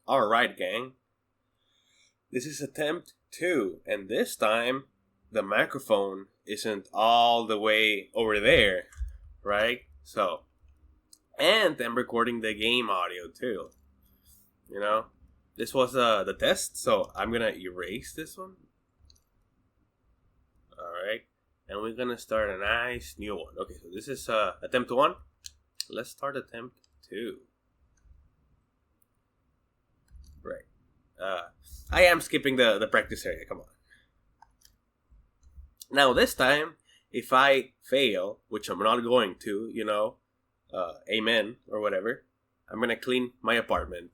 Alright, gang. This is attempt 2, and this time the microphone isn't all the way over there, right? So, and I'm recording the game audio too. You know? This was the test, so I'm gonna erase this one. Alright. And we're gonna start a nice new one. Okay, so this is attempt 1. Let's start attempt 2. Right. I am skipping the practice area, come on. Now this time, if I fail, which I'm not going to, amen, or whatever, I'm gonna clean my apartment.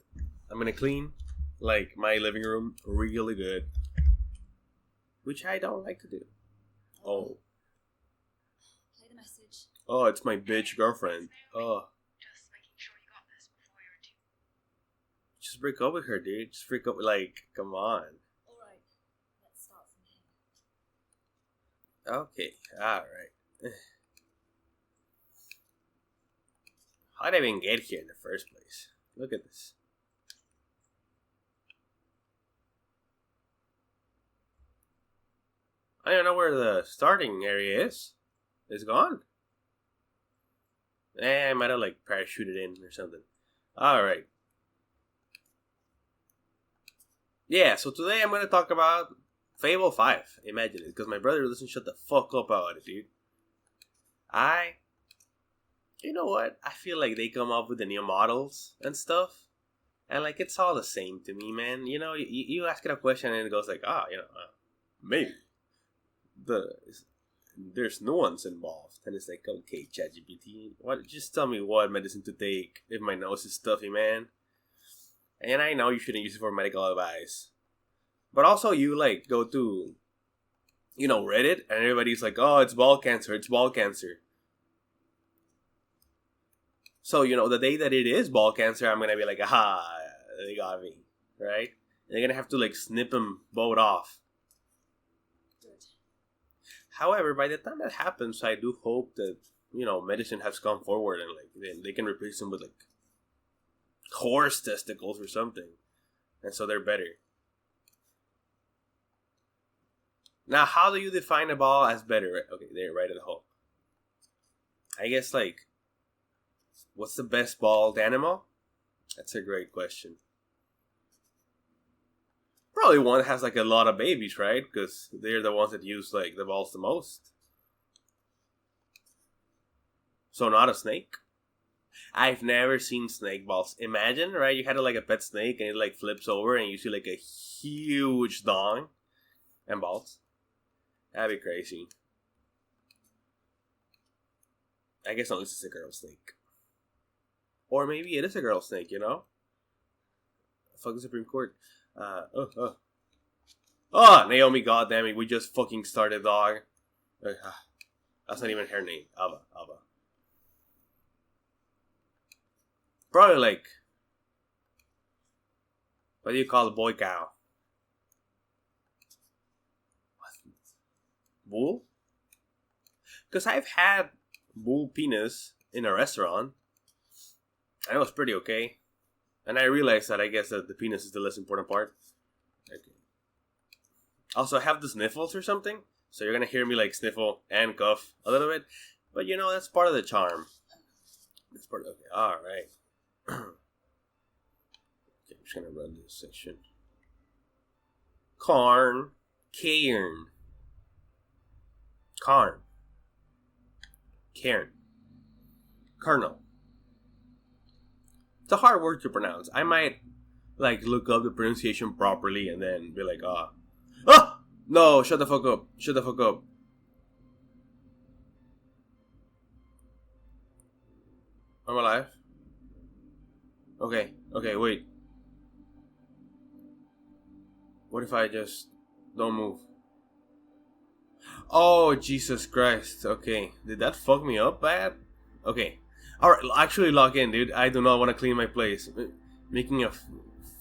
I'm gonna clean, like, my living room really good. Which I don't like to do. Oh. Play the message. Oh, it's my bitch girlfriend. Oh. Just making sure you got this before you're due. Just break up with her, dude. Just break up, like, come on. Alright, let's start from here. Okay, alright. How did I even get here in the first place? Look at this. I don't know where the starting area is. It's gone. I might have, like, parachuted in or something. Alright. Yeah, so today I'm going to talk about Fable 5. Imagine it, because my brother doesn't shut the fuck up about it, dude. You know what? I feel like they come up with the new models and stuff. And, like, it's all the same to me, man. You know, you ask it a question and it goes like, maybe. There's nuance involved. And it's like, okay, ChatGPT, just tell me what medicine to take if my nose is stuffy, man. And I know you shouldn't use it for medical advice. But also you, like, go to, Reddit, and everybody's like, oh, it's ball cancer, it's ball cancer. So, the day that it is ball cancer, I'm gonna be like, aha, they got me, right? And they're gonna have to, like, snip them both off. Good. However, by the time that happens, I do hope that, medicine has come forward and, like, they can replace them with, like, horse testicles or something. And so they're better. Now, how do you define a ball as better? Okay, there, right at the hole. I guess, like, what's the best bald animal? That's a great question. Probably one that has, like, a lot of babies, right? Because they're the ones that use, like, the balls the most. So not a snake? I've never seen snake balls. Imagine, right? You had, like, a pet snake and it, like, flips over and you see, like, a huge dong and balls. That'd be crazy. I guess unless it's a girl snake. Or maybe it is a girl snake, Fuck the Supreme Court. Naomi, goddammit, we just fucking started, dog. That's not even her name. Ava. Probably, like, what do you call a boy cow? What? Bull? Because I've had bull penis in a restaurant. And it was pretty okay. And I realized that I guess that the penis is the less important part. Okay. Also, I have the sniffles or something. So you're going to hear me, like, sniffle and cough a little bit. But, that's part of the charm. That's part of it. Okay, alright. Okay, I'm just going to run this section. Cairn. Colonel. It's a hard word to pronounce. I might, like, look up the pronunciation properly and then be like, no, shut the fuck up. I'm alive. Okay, wait. What if I just don't move? Oh, Jesus Christ. Okay, did that fuck me up bad? Okay. Alright, actually log in, dude. I do not want to clean my place. Making a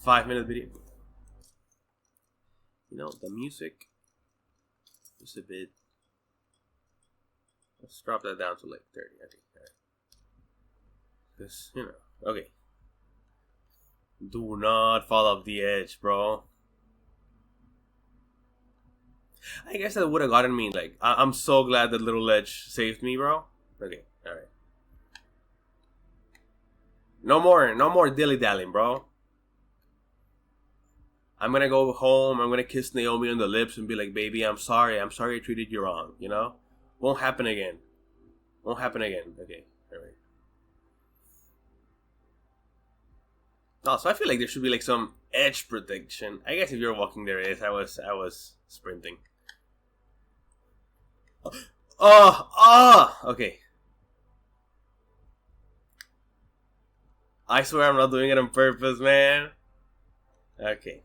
5-minute video. The music is a bit... Let's drop that down to, like, 30, I think. Because, okay. Do not fall off the edge, bro. I guess that would have gotten me. Like, I'm so glad that little ledge saved me, bro. Okay, all right. No more dilly dallying, bro. I'm gonna go home. I'm gonna kiss Naomi on the lips and be like, "Baby, I'm sorry. I'm sorry I treated you wrong. You know, won't happen again. Won't happen again." Okay, all right. No, so I feel like there should be like some edge protection. I guess if you're walking, there is. I was sprinting. Oh. Okay. I swear I'm not doing it on purpose, man. Okay.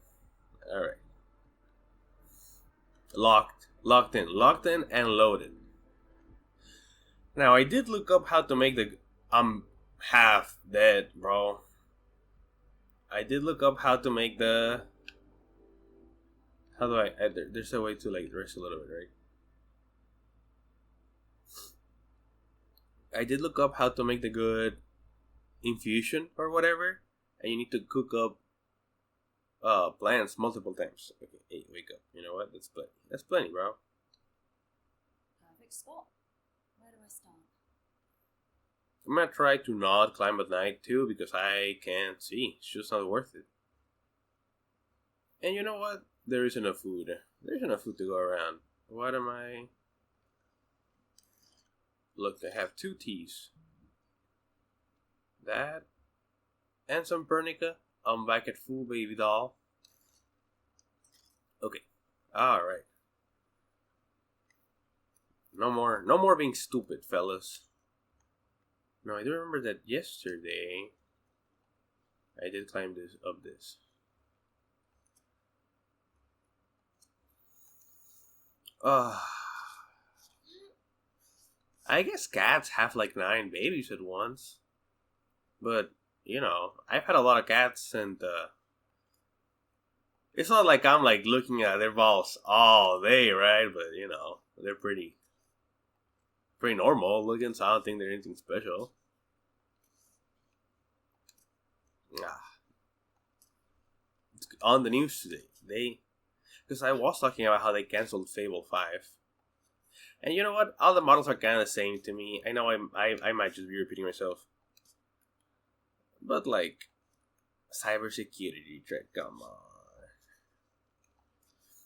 All right. Locked in, and loaded. Now I did look up how to make the. I'm half dead, bro. I did look up how to make the. How do I? There's a way to like rest a little bit, right? I did look up how to make the good infusion or whatever, and you need to cook up plants multiple times. Okay, hey, wake up. You know what? That's plenty. That's plenty, bro. Perfect spot. Where do I start? I'm gonna try to not climb at night too because I can't see. It's just not worth it. And you know what? There is enough food. There's enough food to go around. What am I? Look, I have 2 teas. That and some pernica. I'm back at full baby doll. Okay. Alright. No more being stupid, fellas. No, I do remember that yesterday I did climb this. I guess cats have like 9 babies at once. But, you know, I've had a lot of cats and it's not like I'm like looking at their balls all day, right? But, you know, they're pretty normal looking, so I don't think they're anything special. It's on the news today. Because I was talking about how they canceled Fable 5. And you know what? All the models are kind of the same to me. I know I might just be repeating myself. But like, cybersecurity threat, come on.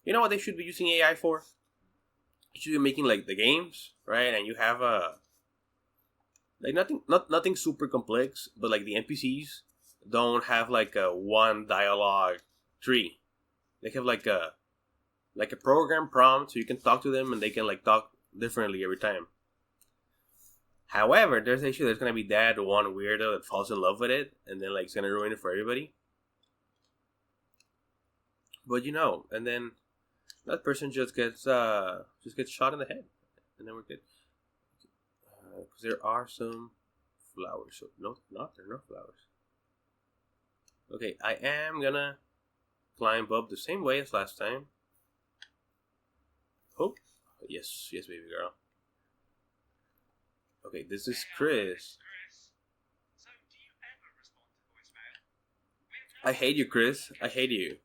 You know what they should be using AI for? You should be making like the games, right? And you have like nothing super complex, but like the NPCs don't have like a one dialogue tree. They have like a program prompt, so you can talk to them and they can like talk differently every time. However, there's an issue. There's gonna be that one weirdo that falls in love with it, and then like it's gonna ruin it for everybody. But you know, and then that person just gets shot in the head, and then we're good. Because there are some flowers. So no, there are no flowers. Okay, I am gonna climb up the same way as last time. Oh, yes, baby girl. Okay, this is Chris. I hate you, Chris. I hate you.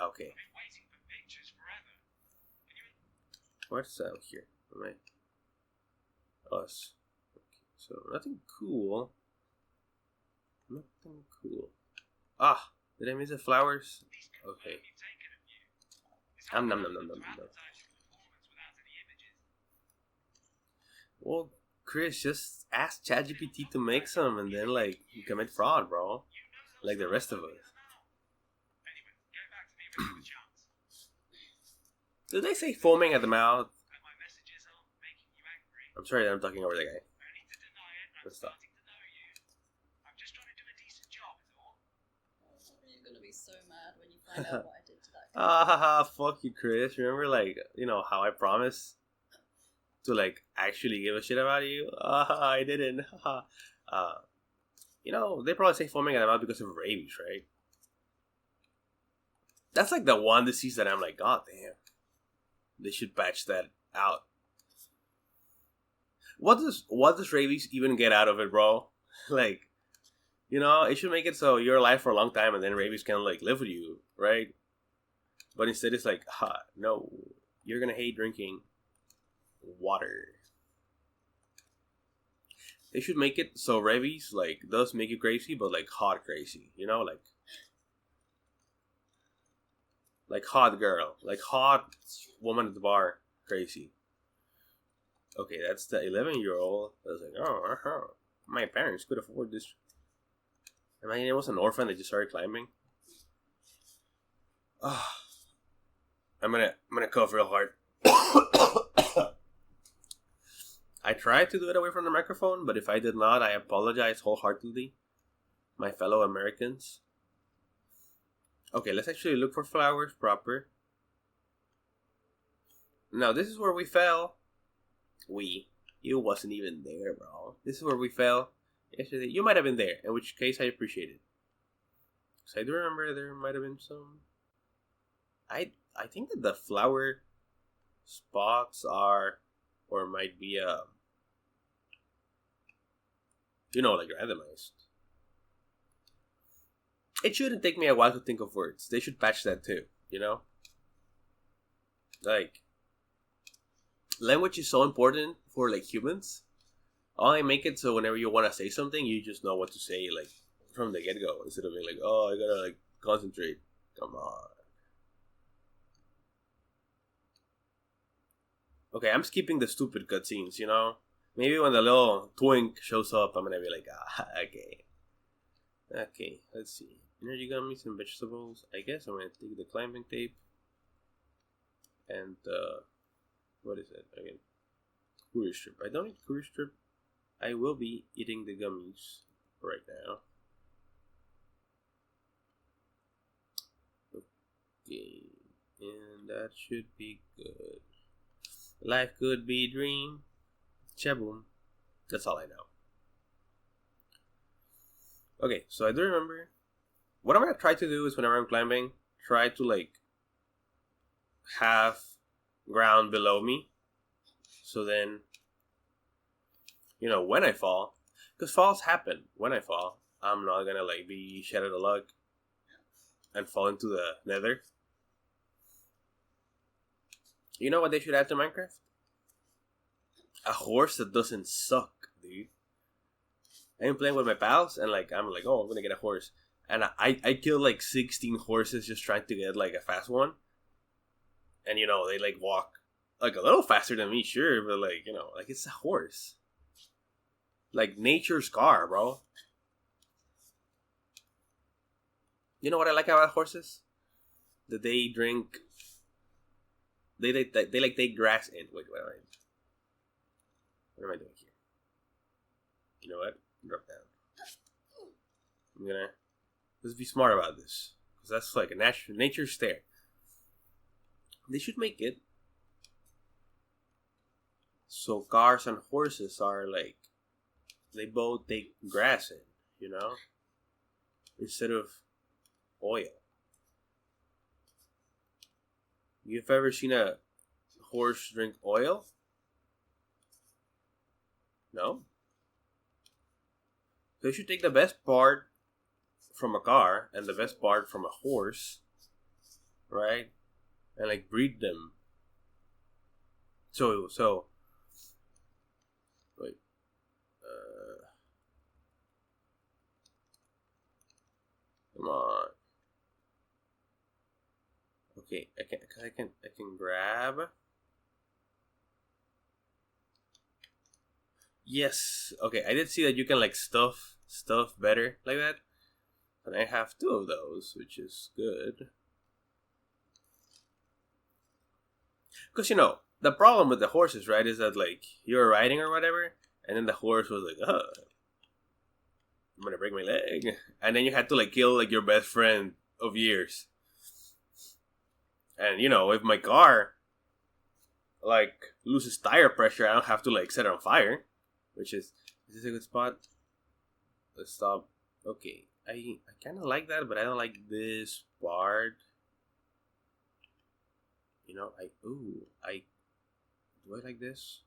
Okay. What's out here? Alright. Us. Okay, so nothing cool. Nothing cool. Ah, did I miss the flowers? Okay. Nom. Well, Chris, just ask ChatGPT to make some and then, like, you commit fraud, bro. Like the rest of us. Did they say foaming at the mouth? I'm sorry that I'm talking over the guy. Let's stop. You're gonna be so mad when you find out what I did to that guy. Fuck you, Chris. Remember, like, you know, how I promised to, like, actually give a shit about you? I didn't. You know, they probably say foaming at the mouth because of rabies, right? That's, like, the one disease that I'm like, god damn. They should patch that out. What does rabies even get out of it, bro? Like, You know, it should make it so you're alive for a long time and then rabies can like live with you, right? But instead it's like, no, you're gonna hate drinking water. They should make it so rabies like does make you crazy, but like hot crazy, you know, like hot girl, like hot woman at the bar crazy. Okay, that's the 11-year-old. I was like, my parents could afford this. I mean, it was an orphan that just started climbing. Oh, I'm gonna cough real hard. I tried to do it away from the microphone, but if I did not, I apologize wholeheartedly, my fellow Americans. Okay, let's actually look for flowers proper. Now, this is where we fell. You wasn't even there, bro. This is where we fell yesterday. You might have been there, in which case I appreciate it. So I do remember there might have been some. I think that the flower spots are, or might be like randomized. It shouldn't take me a while to think of words. They should patch that too, you know? Like, language is so important for, like, humans. I make it so whenever you want to say something, you just know what to say, like, from the get-go. Instead of being like, oh, I gotta, like, concentrate. Come on. Okay, I'm skipping the stupid cutscenes, you know? Maybe when the little twink shows up, I'm gonna be like, okay. Okay, let's see. Energy gummies and vegetables. I guess I'm gonna take the climbing tape. And, what is it again? Courier strip. I don't need courier strip. I will be eating the gummies right now. Okay, and that should be good. Life could be a dream. Chaboom. That's all I know. Okay, so I do remember. What I'm gonna try to do is whenever I'm climbing, try to like have ground below me. So then, when I fall, because falls happen when I fall, I'm not gonna like be shed out of luck and fall into the nether. You know what they should add to Minecraft? A horse that doesn't suck, dude. I'm playing with my pals, and like I'm like, oh, I'm gonna get a horse, and I killed like 16 horses just trying to get like a fast one, and they like walk like a little faster than me, sure, but like like it's a horse, like nature's car, bro. You know what I like about horses? That they drink. They like take grass in. Wait, what am I doing here? You know what? Drop down. Let's be smart about this, because that's like a nature stare. They should make it so cars and horses are like they both take grass in, instead of oil. You've ever seen a horse drink oil? No? So you should take the best part from a car and the best part from a horse, right? And like breed them. So wait. Come on. Okay, I can grab. Yes. Okay, I did see that you can like stuff better like that. And I have 2 of those, which is good. Because the problem with the horses, right, is that like you're riding or whatever, and then the horse was like, I'm gonna break my leg. And then you had to like kill like your best friend of years. And if my car like loses tire pressure, I don't have to like set it on fire. Which is this a good spot? Let's stop. Okay. I kinda like that, but I don't like this part. Do I like this?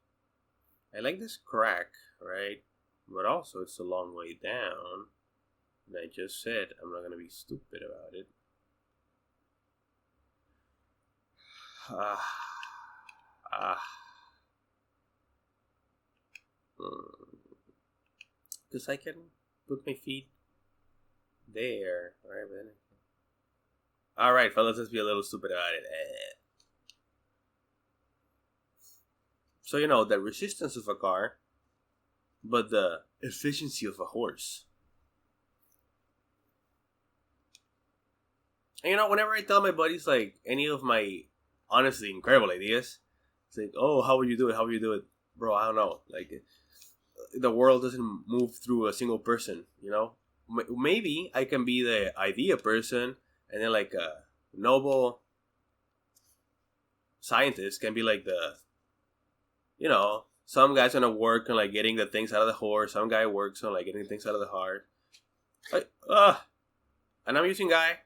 I like this crack, right? But also it's a long way down. just said I'm not gonna be stupid about it. Because I can put my feet there. Alright, then. Alright, fellas, let's be a little stupid about it. So, you know, the resistance of a car, but the efficiency of a horse. And, you know, whenever I tell my buddies, like, any of my honestly incredible ideas, it's like, oh, how would you do it? How would you do it? Bro, I don't know. Like, the world doesn't move through a single person, you know? Maybe I can be the idea person, and then, like, a Nobel scientist can be, like, the, you know, some guy's gonna work on, like, getting the things out of the horse. Some guy works on, like, getting things out of the heart. Like, and I'm using guy.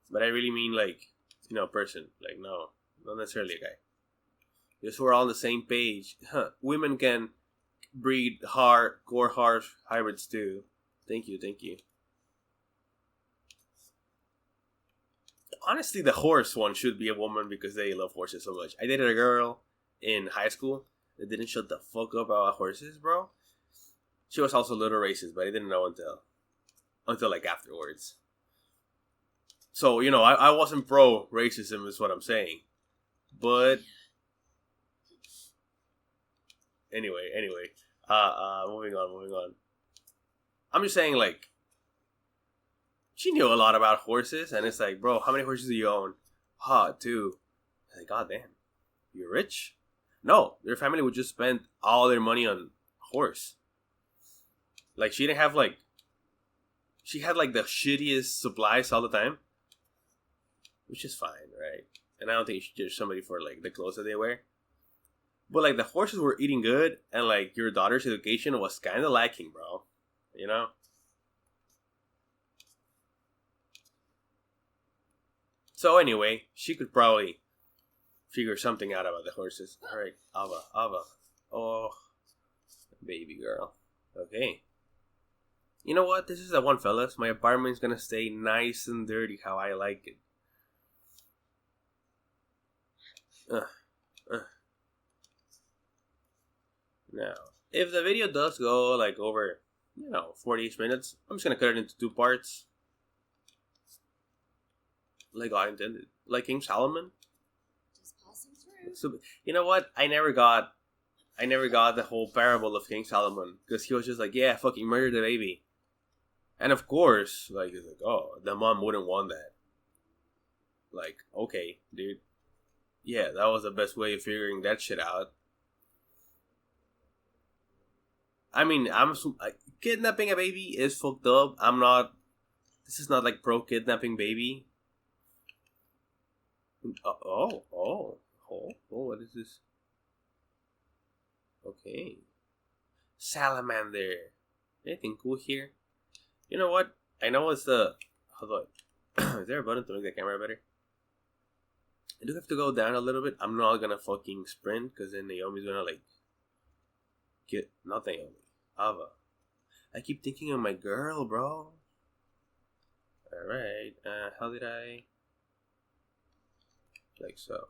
But I really mean, like, you know, person. Like, no, not necessarily a guy. Just we're all on the same page. Women can breed core harsh hybrids too. Thank you. Honestly, the horse one should be a woman because they love horses so much. I dated a girl in high school that didn't shut the fuck up about horses, bro. She was also a little racist, but I didn't know until like afterwards. So, you know, I wasn't pro racism is what I'm saying. But anyway, moving on. I'm just saying, like, she knew a lot about horses, and it's like, bro, how many horses do you own? 2. I'm like, god damn, you're rich? No, their family would just spend all their money on horse. Like, she didn't have, like, she had, like, the shittiest supplies all the time. Which is fine, right? And I don't think you should judge somebody for, like, the clothes that they wear. But, like, the horses were eating good, and, like, your daughter's education was kind of lacking, bro. You know? So, anyway, she could probably figure something out about the horses. Alright, Ava. Oh, baby girl. Okay. You know what? This is the one, fellas. My apartment's gonna stay nice and dirty how I like it. Now, if the video does go like over, 40-ish minutes, I'm just gonna cut it into 2 parts. Like I intended. Like King Solomon. Just passing through. So, you know what? I never got the whole parable of King Solomon. Because he was just like, yeah, fucking murder the baby. And of course, like, he's like, oh, the mom wouldn't want that. Like, okay, dude. Yeah, that was the best way of figuring that shit out. I mean, kidnapping a baby is fucked up. This is not like pro kidnapping baby. What is this? Okay. Salamander. Anything cool here? You know what? I know it's the... Hold on. Is there a button to make the camera better? I do have to go down a little bit. I'm not gonna fucking sprint, because then Naomi's gonna, like... Not Naomi. Ava. I keep thinking of my girl, bro. Alright. How did I... Like so.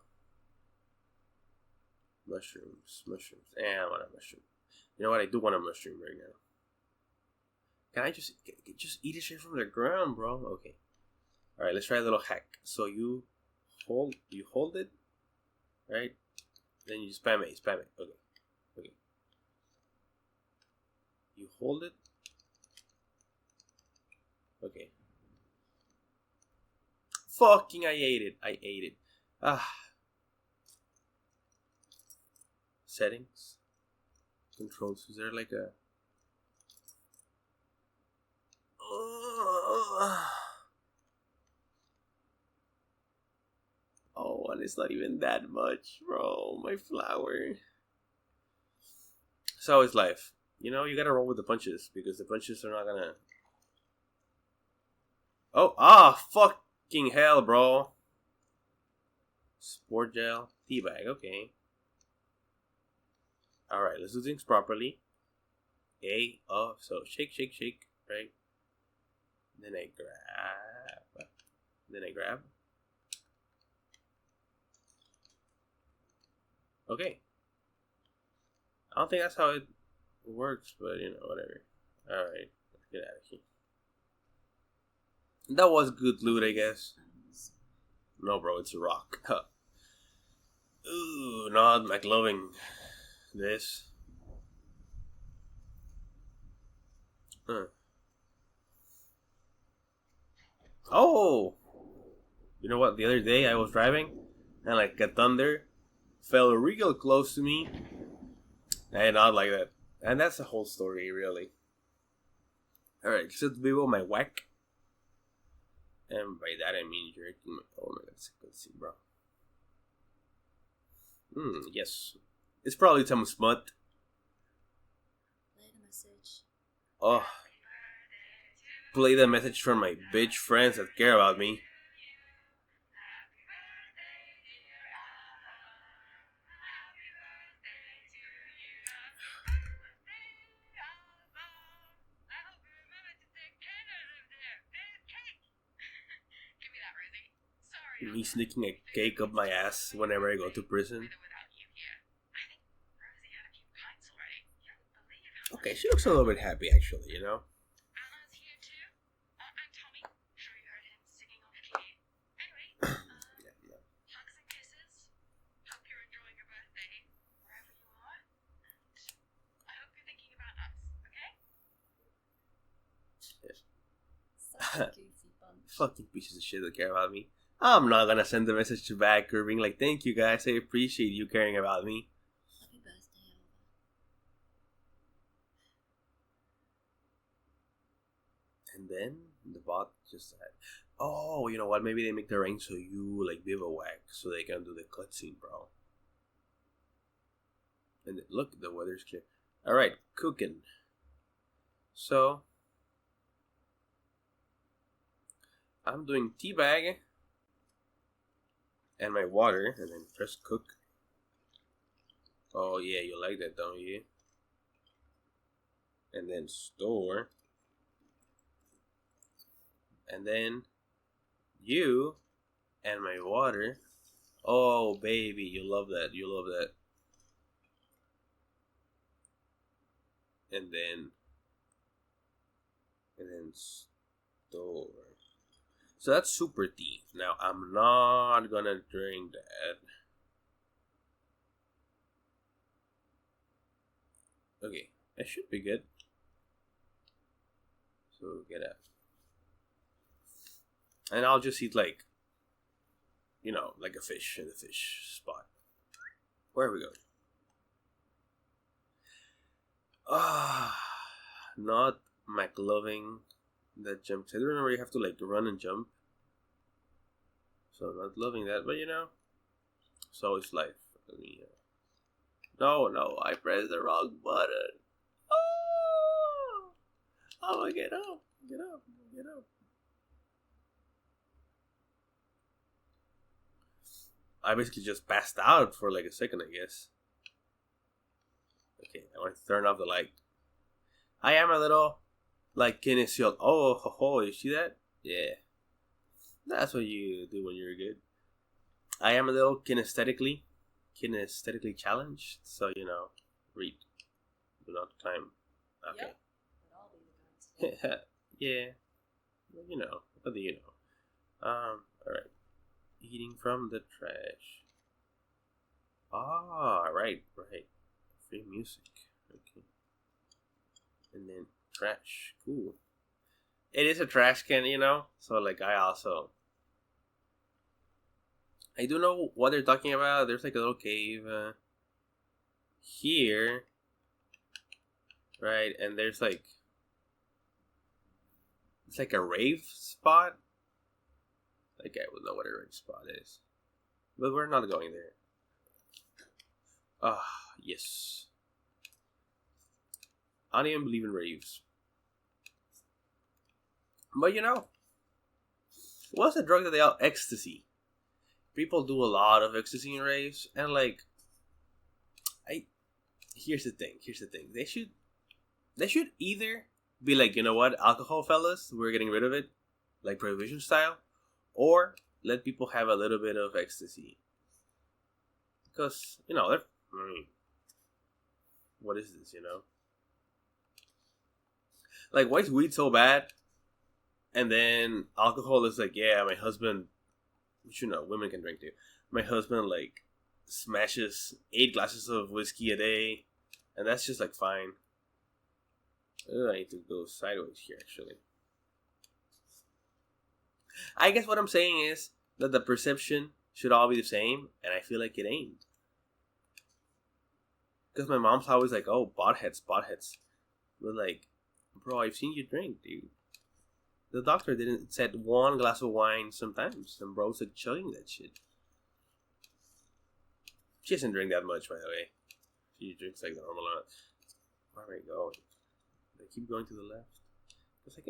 Mushrooms. I want a mushroom. You know what? I do want a mushroom right now. Can I just eat it straight from the ground, bro? Okay. Alright, let's try a little hack. So you hold it, right? Then you spam it. Okay. You hold it. Okay. Fucking I ate it. Settings. Controls. Is there like a... Oh, and it's not even that much, bro. My flower. So is life. You gotta roll with the punches, because the punches are not gonna... Fucking hell, bro. Sport gel. Teabag, okay. Alright, let's do things properly. So shake, right? Then I grab. Then I grab. Okay. I don't think that's how it works, but you know, whatever. Alright, let's get out of here. That was good loot, I guess. No, bro, it's a rock. Ooh, not McLovin. This. Oh! You know what? The other day I was driving, and like a thunder fell real close to me. And not like that. And that's the whole story, really. Alright, so to be with my whack. And by that I mean jerking my... Oh my god, let's see, bro. Yes. It's probably some smut. Play the message. Oh. Play the message from my bitch friends that care about me. Me sneaking a cake up my ass whenever I go to prison. Okay, she looks a little bit happy actually, you know? Such a goofy bunch. Fucking pieces of shit that care about me. I'm not gonna send a message back or being like, thank you guys, I appreciate you caring about me. Happy birthday, Alva. And then the bot just said, oh, you know what, maybe they make the rain so you like bivouac so they can do the cutscene, bro. And look, the weather's clear. Alright, cooking. So I'm doing teabag and my water, and then press cook. Oh yeah, you like that, don't you? And then store. And then you and my water. Oh baby, you love that. You love that. And then store. So that's super tea. Now I'm not gonna drink that. Okay, that should be good. So get out. And I'll just eat like, you know, like a fish in the fish spot. Where are we going? Not McLovin that jumps. I don't remember you have to like run and jump. So I'm not loving that, but you know, so it's life. I mean, no, I pressed the wrong button. Oh, get up. I basically just passed out for like a second, I guess. Okay, I want to turn off the light. I am a little like kinesiol. Oh, ho, ho, you see that? Yeah. That's what you do when you're good. I am a little kinesthetically challenged, so you know, read. Do not climb. Okay. Yep. But I'll be the guide. Yeah. Well, you know. What do you know? Alright. Eating from the trash. Ah, right. Free music. Okay. And then trash. Cool. It is a trash can, you know? So, like, I do know what they're talking about. There's, like, a little cave here. Right? And there's, like... It's like a rave spot. Like, I would know what a rave spot is. But we're not going there. Ah, yes. I don't even believe in raves. But you know, what's the drug that they all ecstasy? People do a lot of ecstasy in raves, and like, here's the thing. They should either be like, you know what, alcohol, fellas, we're getting rid of it, like prohibition style, or let people have a little bit of ecstasy. Because, you know, what is this, you know? Like, why is weed so bad? And then alcohol is like, yeah, my husband, which, you know, women can drink too. My husband, like, smashes 8 glasses of whiskey a day, and that's just, like, fine. Ugh, I need to go sideways here, actually. I guess what I'm saying is that the perception should all be the same, and I feel like it ain't. Because my mom's always like, oh, botheads. But like, bro, I've seen you drink, dude. The doctor didn't said 1 glass of wine sometimes, and bro's like chugging that shit. She doesn't drink that much, by the way. She drinks like the normal amount. Where am I going? I keep going to the left. Cause I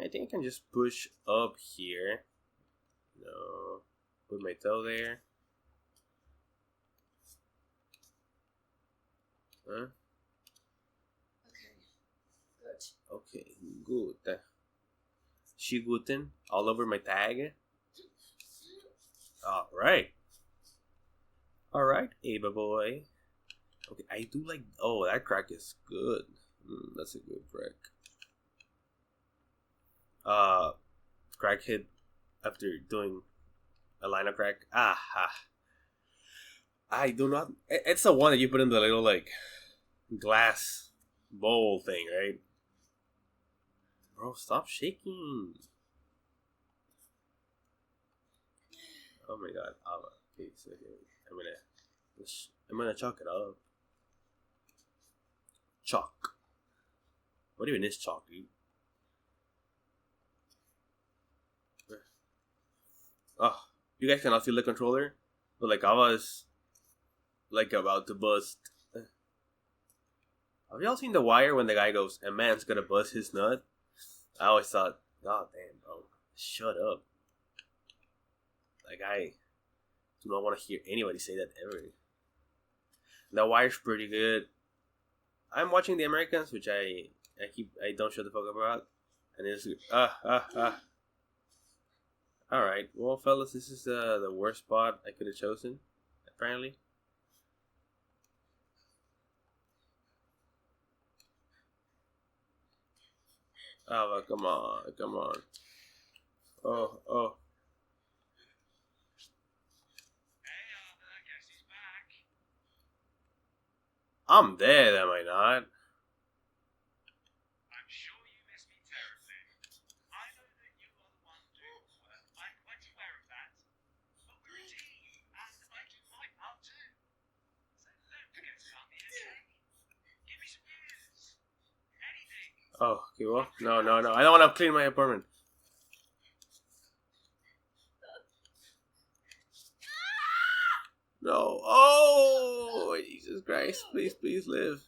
think I can just push up here. No, put my toe there. Huh? Okay, good. She guten all over my tag. Alright, Ava boy. Okay, I do like. Oh, that crack is good. That's a good crack. Crack hit after doing a line of crack. I do not. It's the one that you put in the little like glass bowl thing, right? Bro, stop shaking. Oh my god. Okay, so I'm gonna chalk it up. Chalk. What even is chalk, dude? Oh, you guys cannot feel the controller, but like I was like about to bust. Have y'all seen The Wire when the guy goes, "A man's gonna bust his nut"? I always thought, God damn, bro, shut up. Like I do not want to hear anybody say that ever. The Wire's pretty good. I'm watching The Americans, which I don't shut the fuck up about, and it's Alright, well, fellas, this is the worst spot I could have chosen, apparently. Oh, well, come on. Oh. I'm dead, am I not? Oh, okay, well, no. I don't want to clean my apartment. No. Oh, Jesus Christ. Please live.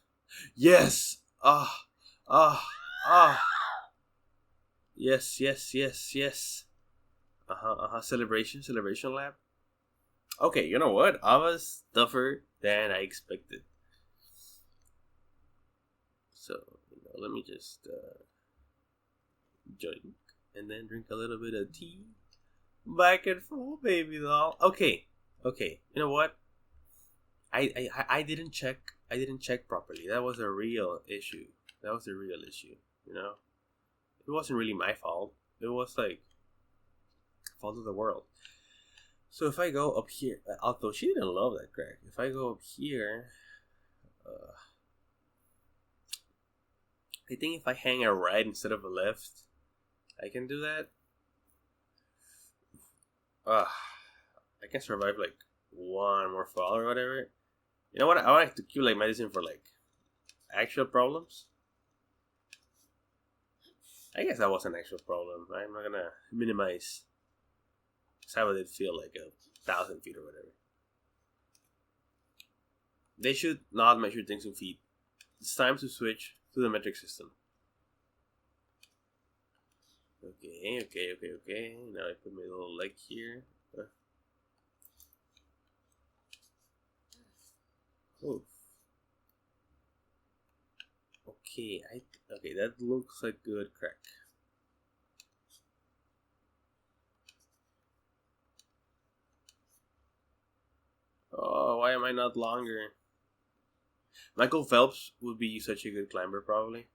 Yes. Yes. Celebration lab. Okay, you know what? I was tougher than I expected. So, let me just drink and then drink a little bit of tea. Back and forth, baby doll. Okay. You know what? I didn't check. I didn't check properly. That was a real issue. You know, it wasn't really my fault. It was like fault of the world. So if I go up here, although she didn't love that crack. If I go up here, I think if I hang a right instead of a left, I can do that. I can survive like one more fall or whatever. You know what? I want to keep like medicine for like actual problems. I guess that was an actual problem. I'm not gonna minimize how did it feel like 1,000 feet or whatever. They should not measure things in feet. It's time to switch to the metric system. Okay. Now I put my little leg here. Okay, okay, that looks like good crack. Oh, why am I not longer? Michael Phelps would be such a good climber, probably.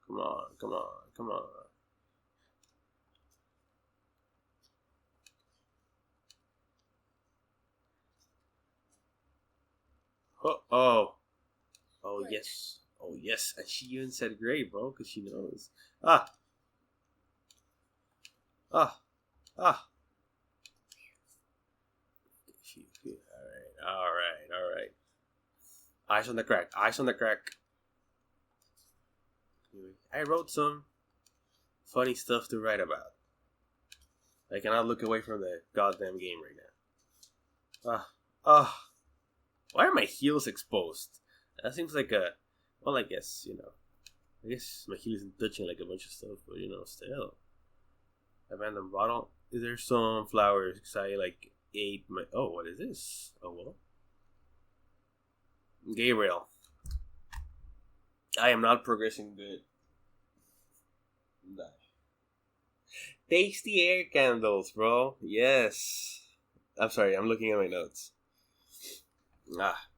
Come on, come on, come on. Oh, oh Great. yes, oh yes, and she even said great, bro, because she knows. Ah, ah, ah. All right, all right. Eyes on the crack, eyes on the crack. I wrote some funny stuff to write about. I cannot look away from the goddamn game right now. Ah, ah. Why are my heels exposed? That seems like a. Well, I guess, I guess my heel isn't touching like a bunch of stuff, but still. Abandoned bottle. Is there some flowers? Because I like ate my. Oh, what is this? Oh, well. Gabriel. I am not progressing good. Die. Tasty air candles, bro. Yes. I'm sorry, I'm looking at my notes. Ah.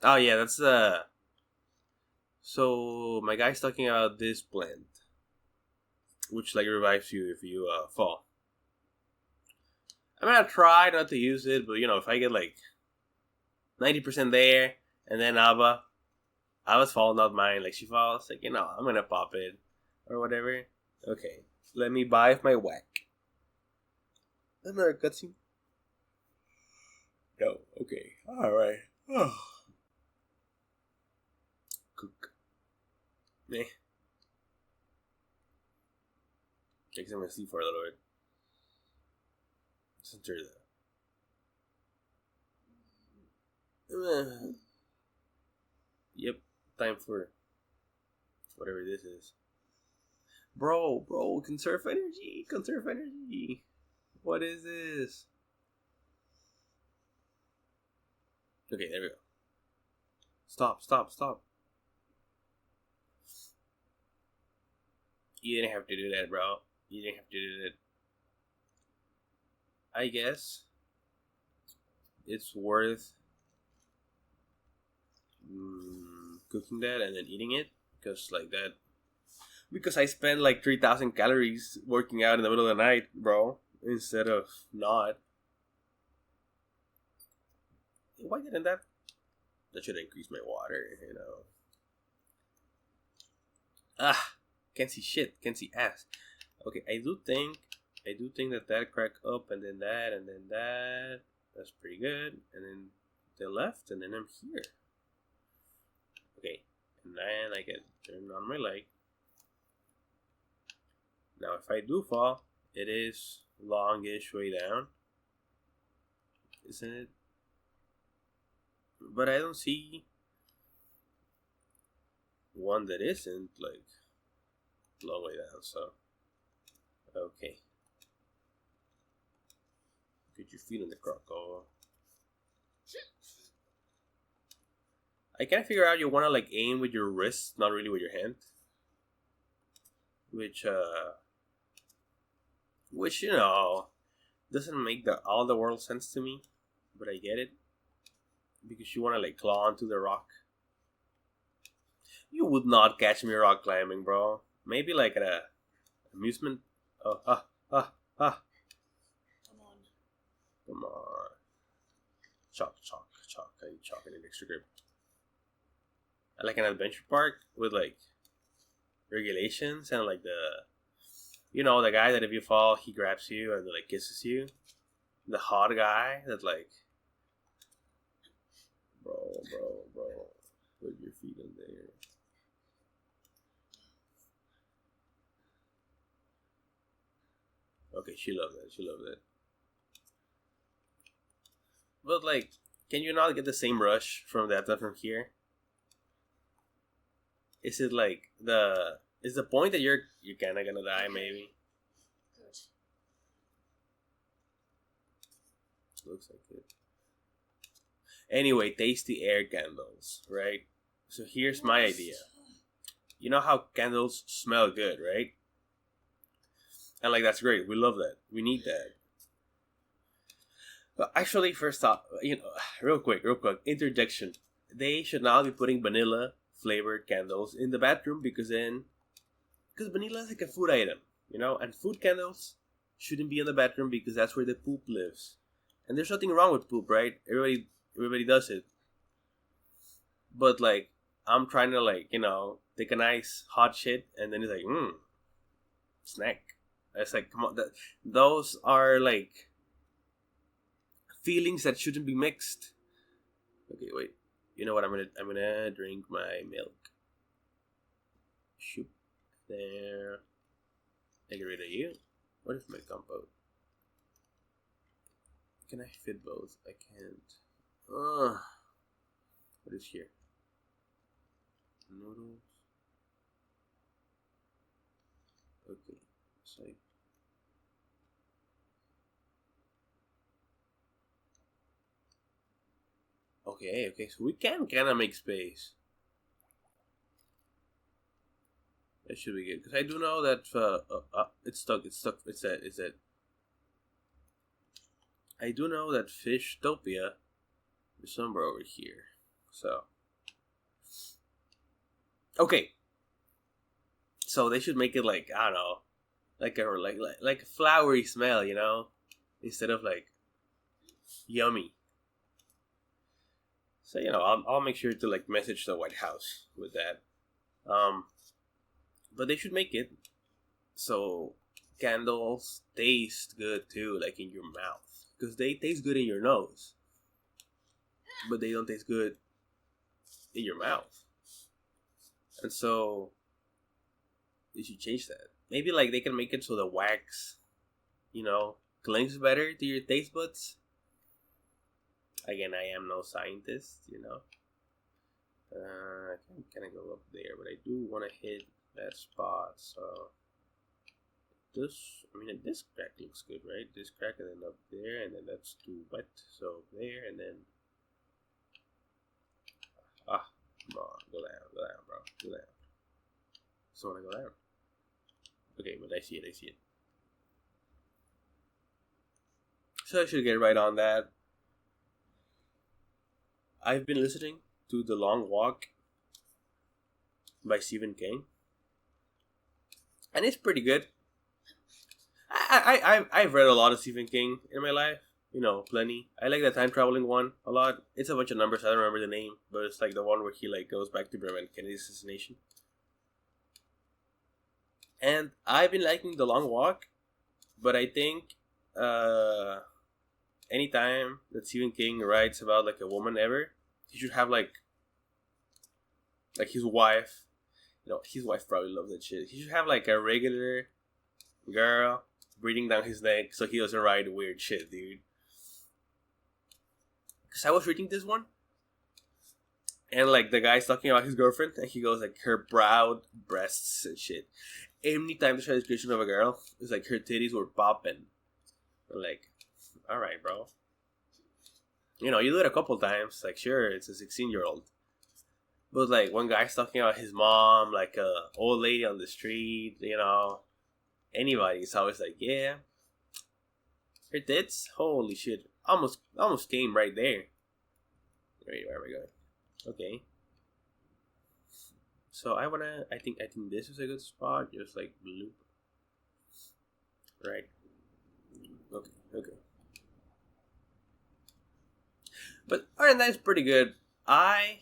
Oh, yeah, that's So, my guy's talking about this blend, which, like, revives you if you fall. I'm gonna try not to use it, but, if I get, like, 90% there, and then Abba's fall, not mine, like, she falls, like, I'm gonna pop it, or whatever. Okay, let me buy my whack. Another cutscene. No, okay, alright. Oh. Cook. Meh. I guess I'm gonna sleep for a little bit. Let's enter the. Yep, time for whatever this is. Bro, conserve energy, conserve energy. What is this? Okay, there we go. Stop. You didn't have to do that, bro. You didn't have to do that. I guess it's worth cooking that and then eating it because like that. Because I spend like 3,000 calories working out in the middle of the night, bro, instead of not. Why didn't that? That should increase my water. Ah, can't see shit, can't see ass. Okay, I do think that crack up and then that and then that. That's pretty good. And then the left and then I'm here. Okay, and then I get turned on my leg. Now if I do fall, it is longish way down. Isn't it? But I don't see one that isn't like long way down, so okay. Get your feet in the crock. Oh. I can't figure out you wanna like aim with your wrist, not really with your hand. Which doesn't make all the world sense to me, but I get it. Because you wanna like claw onto the rock. You would not catch me rock climbing, bro. Maybe like at a amusement. Oh, Come on. Come on. Chalk. I need chalk. I need extra grip. I like an adventure park with like regulations and like the guy that if you fall he grabs you and like kisses you. The hot guy that like, bro. Put your feet in there. Okay, she loved that. But like, can you not get the same rush from that than from here? Is it like is the point that you're kinda gonna die maybe? Good. Looks like it. Anyway, tasty air candles, right? So here's my idea. You know how candles smell good, right? And like that's great. We love that. We need that. But actually, first off, real quick, interjection. They should not be putting vanilla flavored candles in the bathroom because vanilla is like a food item, and food candles shouldn't be in the bathroom because that's where the poop lives. And there's nothing wrong with poop, right? Everybody does it. But like, I'm trying to take a nice hot shit, and then it's like, snack. It's like, come on, those are like feelings that shouldn't be mixed. Okay, wait. You know what? I'm gonna drink my milk. Shoop. There. I get rid of you. What is my compote? Can I fit both? I can't. What is here? Noodles. Okay. So okay, so we can kind of make space. That should be good because I do know that it's stuck. It's that. I do know that Fishtopia is somewhere over here. So okay, so they should make it like, I don't know, like a flowery smell, instead of like yummy. So I'll make sure to like message the White House with that. But they should make it so candles taste good too, like in your mouth, because they taste good in your nose, but they don't taste good in your mouth. And so they should change that. Maybe like they can make it so the wax, clings better to your taste buds. Again, I am no scientist, I can kind of go up there, but I do want to hit that spot. So this crack looks good, right? This crack, and then up there, and then that's too wet. So there, and then come on, go down, bro, go down. So when I go down, okay, but I see it. So I should get right on that. I've been listening to The Long Walk by Stephen King, and it's pretty good. I've read a lot of Stephen King in my life, plenty. I like the time traveling one a lot. It's a bunch of numbers. I don't remember the name, but it's like the one where he like goes back to prevent Kennedy's assassination. And I've been liking The Long Walk, but I think anytime that Stephen King writes about like a woman ever, he should have like his wife. His wife probably loves that shit. He should have like a regular girl breathing down his neck so he doesn't write weird shit, dude. Because I was reading this one, and like the guy's talking about his girlfriend, and he goes like her proud breasts and shit. Anytime there's a description of a girl, it's like her titties were popping. I'm like, all right, bro. You do it a couple times. Like, sure, it's a 16-year-old. But like one guy's talking about his mom, like a old lady on the street, anybody, it's always like, yeah, her tits, holy shit, almost came right there. Where am I going? Okay. So I think this is a good spot, just like bloop. Right. Okay. But other than that, it's pretty good. I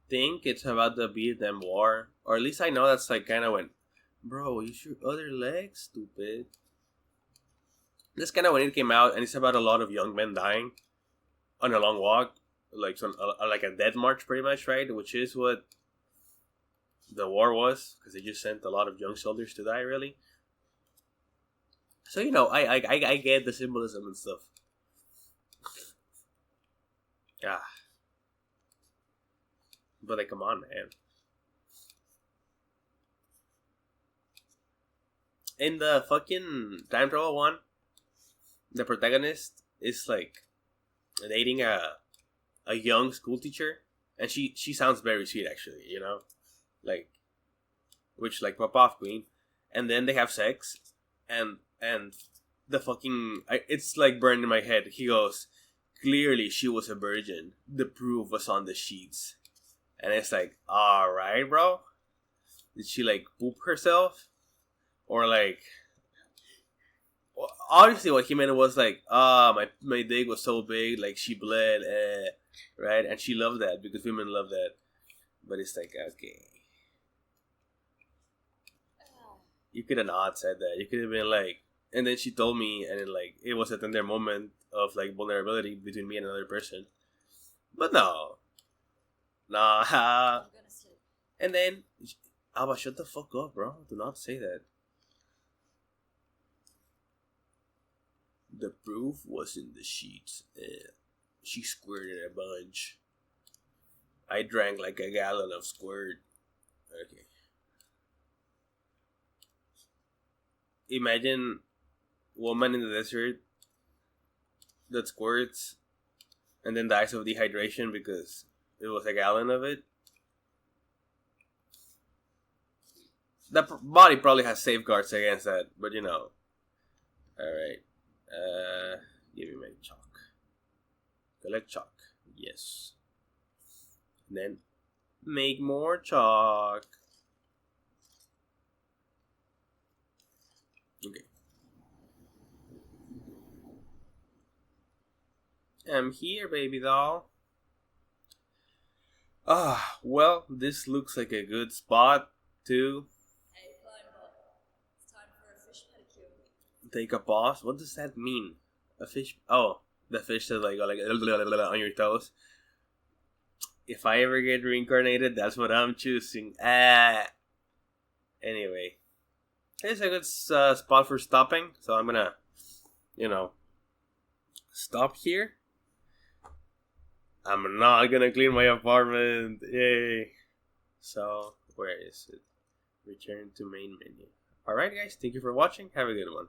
think it's about the Vietnam War, or at least I know that's like kind of when, bro, you shoot other leg, stupid. This kind of when it came out, and it's about a lot of young men dying on a long walk, like like a death march, pretty much, right? Which is what the war was, because they just sent a lot of young soldiers to die, really. So I get the symbolism and stuff. Yeah. But like, come on, man. In the fucking time travel one, the protagonist is like dating a a young school teacher, and she sounds very sweet actually, like which like pop off queen, and then they have sex, and the fucking it's like burned in my head. He goes, clearly she was a virgin. The proof was on the sheets, and it's like, all right, bro. Did she like poop herself, or like? Obviously, what he meant was like, my dick was so big, like she bled, right? And she loved that because women love that. But it's like, okay, you could have not said that. You could have been like, and then she told me, and then like it was a tender moment of like vulnerability between me and another person. But no, nah. I'm gonna sleep. And then, Abba, shut the fuck up, bro. Do not say that. The proof was in the sheets. She squirted a bunch. I drank like a gallon of squirt. Okay. Imagine woman in the desert that squirts and then dies of dehydration because it was a gallon of it. That body probably has safeguards against that, but Alright. Give me my chalk. Collect chalk. Yes. And then make more chalk. Okay. I'm here, baby doll. Well, this looks like a good spot to Hey, Climber. It's time for a fish pedicure. take a pause. What does that mean? A fish? Oh, the fish that like go like on your toes. If I ever get reincarnated, that's what I'm choosing. Anyway, it's a good spot for stopping, so I'm gonna, stop here. I'm not gonna clean my apartment. Yay! So, where is it? Return to main menu. Alright, guys, thank you for watching. Have a good one.